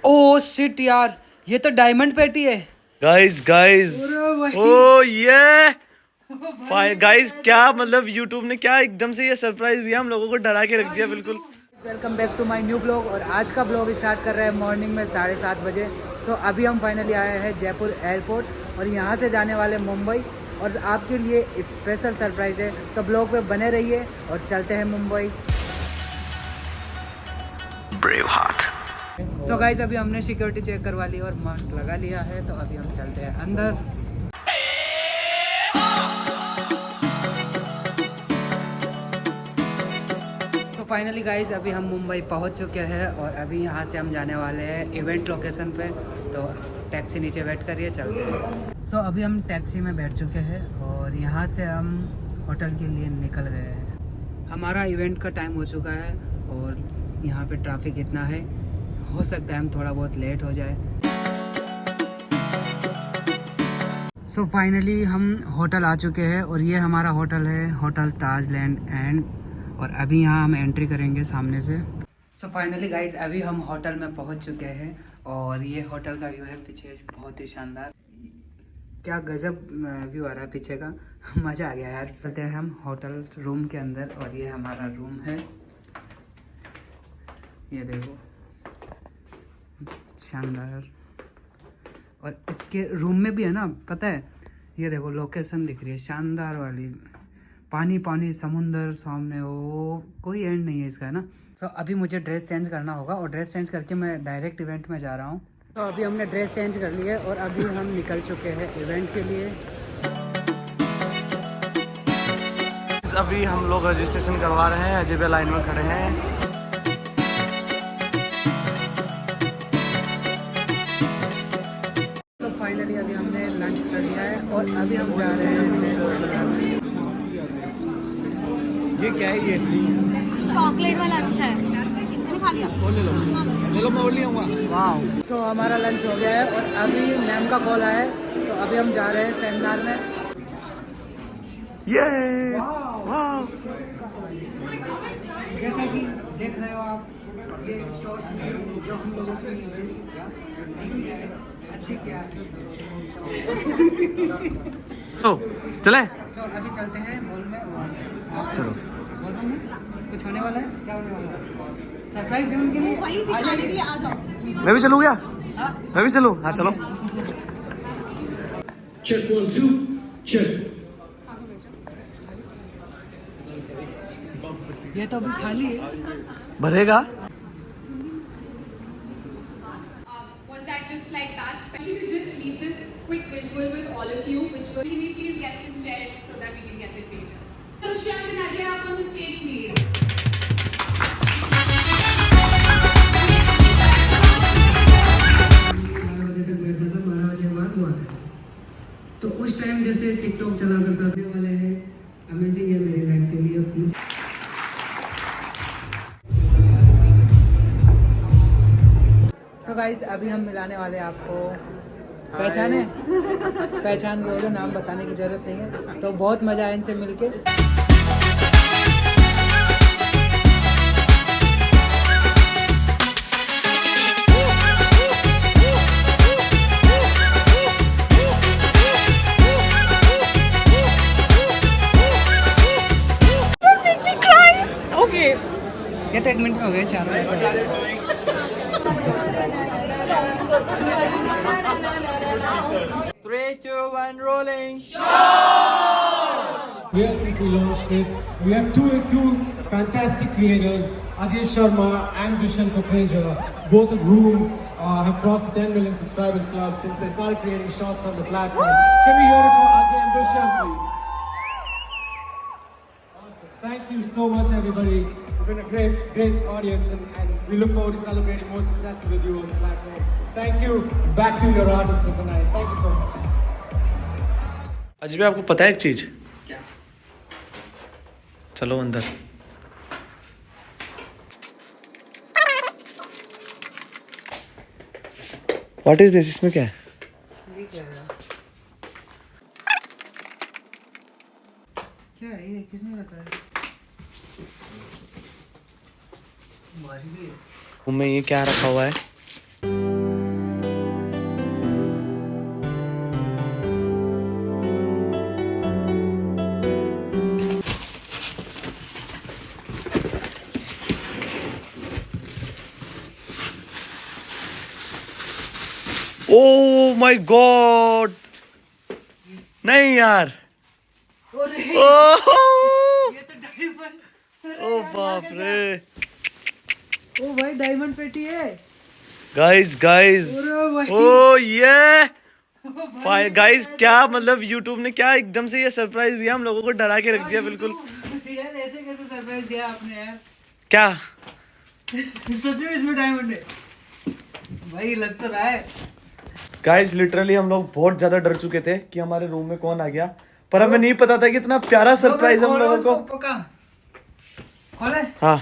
Oh shit यार, ये तो डायमंड पेटी है। गाइस ओ ये गाइस, क्या मतलब यूट्यूब ने क्या एकदम से ये सरप्राइज दिया, हम लोगों को डरा के रख दिया बिल्कुल। Welcome back to my new blog. और आज का ब्लॉग स्टार्ट कर रहे हैं मॉर्निंग में 7:30 बजे। सो अभी हम फाइनली आए हैं जयपुर एयरपोर्ट और यहाँ से जाने वाले मुंबई, और आपके लिए स्पेशल सरप्राइज है, तो ब्लॉग पे बने रहिए और चलते हैं Mumbai. Brave heart. So guys, अभी हमने सिक्योरिटी चेक करवा ली और मास्क लगा लिया है, तो अभी हम चलते हैं अंदर। तो फाइनली गाइस, अभी हम मुंबई पहुंच चुके हैं और अभी यहाँ से हम जाने वाले हैं इवेंट लोकेशन पे। तो टैक्सी नीचे वेट करिए, चलते हैं। सो अभी हम टैक्सी में बैठ चुके हैं और यहाँ से हम होटल के लिए निकल गए हैं। हमारा इवेंट का टाइम हो चुका है और यहाँ पे ट्रैफिक इतना है, हो सकता है हम थोड़ा बहुत लेट हो जाए। सो फाइनली हम होटल आ चुके हैं और ये हमारा होटल है, होटल ताजलैंड एंड। और अभी यहाँ हम एंट्री करेंगे सामने से। सो फाइनली गाइज, अभी हम होटल में पहुँच चुके हैं और ये होटल का व्यू है पीछे, बहुत ही शानदार। क्या गजब व्यू आ रहा है पीछे का, मज़ा आ गया यार। चलते हैं हम होटल रूम के अंदर और ये हमारा रूम है, ये देखो शानदार। और इसके रूम में भी है ना, पता है, ये देखो लोकेशन दिख रही है शानदार वाली, पानी पानी समुंदर सामने, वो कोई एंड नहीं है इसका, है ना। तो अभी मुझे ड्रेस चेंज करना होगा और ड्रेस चेंज करके मैं डायरेक्ट इवेंट में जा रहा हूँ। तो अभी हमने ड्रेस चेंज कर ली है और अभी हम निकल चुके हैं इवेंट के लिए। अभी हम लोग रजिस्ट्रेशन करवा रहे हैं, अजय लाइन में खड़े हैं। तो फाइनली अभी हमने लंच कर लिया है और अभी हम जा रहे हैं। ये क्या है? ये चॉकलेट वाला अच्छा है, मैंने खा लिया। ले लो मैं और ले आऊँगा। वाह। सो हमारा लंच हो गया है और अभी मैम का कॉल आया है, तो अभी हम जा रहे हैं सेमिनार में। ये वाह। जैसा कि देख रहे हो आप, ये शॉर्ट्स जो हम लोगों की अच्छी किया। तो चले। सो अभी चलते हैं मॉल में और चलो। मॉल में कुछ होने वाला है, क्या होने वाला है? सरप्राइज है उनके लिए। वही दिखाने के लिए आ जाओ। मैं भी चलूँ क्या? हाँ? मैं भी चलूँ? हाँ चलो। Check 1 2 check. ये तो अभी खाली है। भरेगा? Was that just like that? I want you to just leave this quick visual with all of you, which will can we please get some chairs so that we can get the creators. So Shyam and Ajay up on the stage, please. 12 बजे तक बैठता था, 12 बजे के बाद हुआ था। तो उस टाइम जैसे टिकटॉक चला करता थे वाले हैं, अमेजिंग है मेरी लाइफ के लिए। मुझे सो गाइस, अभी हम मिलाने वाले हैं आपको, पहचाने पहचान गए, नाम बताने की ज़रूरत नहीं है। तो बहुत मज़ा आया इनसे मिलके। ओके, ये तो 1 मिनट में हो गए, 4 minute. 3 2 1 rolling. Here since we launched it, we have two fantastic creators, Ajay Sharma and Dushan Kokreja, both of whom have crossed the 10 million subscribers club since they started creating shorts on the platform. Can we hear it for Ajay and Dushan, please? Awesome. Thank you so much, everybody. You've been a great audience, and we look forward to celebrating more success with you on the platform. Thank you. Back to your artists for tonight. Thank you so much. Ajay भाई, आपको पता है एक चीज? क्या? चलो अंदर। What is this? इसमें क्या है? ये क्या है? क्या है ये? किसने रखा है? भारी भी है। में ये क्या रखा हुआ है? ओ माय गॉड, नहीं यार, अरे ओ ये तो डायमंड, ओ बाप रे, ओ भाई डायमंड पेटी है। गाइस गाइस, अरे भाई। ओ ये फाइन गाइस, क्या मतलब यूट्यूब ने क्या एकदम से ये सरप्राइज दिया, हम लोगों को डरा के रख दिया बिल्कुल। यार ऐसे कैसे सरप्राइज दिया आपने यार। क्या सच में इसमें डायमंड है भाई, लग तो रहा है। गाइस लिटरली हम लोग बहुत ज्यादा डर चुके थे कि हमारे रूम में कौन आ गया, पर हमें नहीं पता था कि इतना प्यारा सरप्राइज हम लोगों को। पक्का खोले, हाँ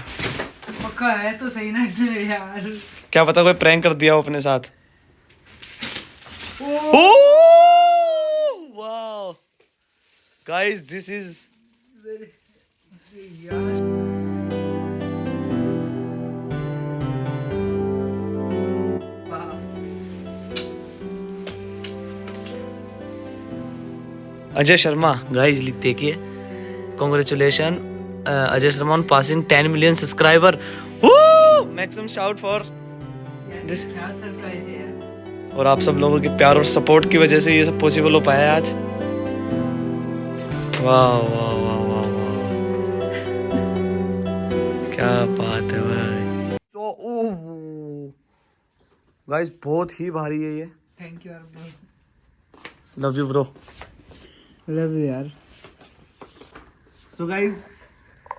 पक्का है तो सही ना इसमें यार। क्या पता कोई प्रैंक कर दिया हो अपने साथ। Oh wow guys, this is यार अजय शर्मा। गाइस देखिए, congratulation Ajay Sharma on passing 10 million subscriber. Maximum shout for this. क्या सरप्राइज है यार। और आप सब लोगों के प्यार और सपोर्ट की वजह से ये सब पॉसिबल हो पाया है आज। वाह वाह वाह वाह वाह, क्या बात है भाई। तो गाइस बहुत ही भारी है ये। थैंक यू यार bro, love you bro. Love you यार। सो गाइज,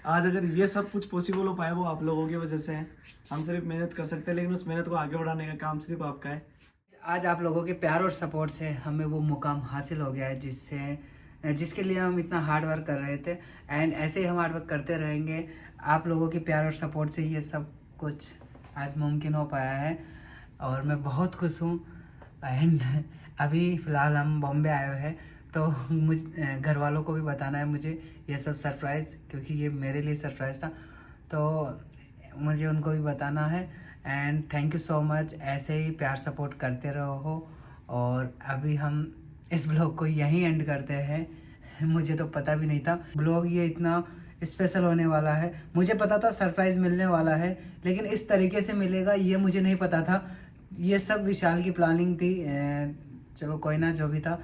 आज अगर ये सब कुछ पॉसिबल हो पाया वो आप लोगों की वजह से है। हम सिर्फ मेहनत कर सकते हैं, लेकिन उस मेहनत को आगे बढ़ाने का काम सिर्फ आपका है। आज आप लोगों के प्यार और सपोर्ट से हमें वो मुकाम हासिल हो गया है जिसके लिए हम इतना हार्ड वर्क कर रहे थे, एंड ऐसे ही हम हार्ड वर्क करते रहेंगे। आप लोगों के प्यार और सपोर्ट से ये सब कुछ आज मुमकिन हो पाया है और मैं बहुत खुश हूँ। एंड अभी फ़िलहाल हम बॉम्बे आए हुए हैं, तो मुझ घर वालों को भी बताना है मुझे ये सब सरप्राइज़, क्योंकि ये मेरे लिए सरप्राइज़ था, तो मुझे उनको भी बताना है। And thank you so much, ऐसे ही प्यार सपोर्ट करते रहो। और अभी हम इस ब्लॉग को यहीं एंड करते हैं। मुझे तो पता भी नहीं था ब्लॉग ये इतना स्पेशल होने वाला है। मुझे पता था सरप्राइज़ मिलने वाला है, लेकिन इस तरीके से मिलेगा ये मुझे नहीं पता था। ये सब विशाल की प्लानिंग थी। चलो कोई ना, जो भी था,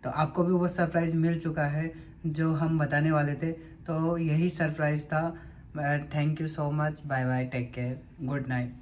तो आपको भी वो सरप्राइज़ मिल चुका है जो हम बताने वाले थे, तो यही सरप्राइज़ था। Thank you so much, bye bye, take care, good night.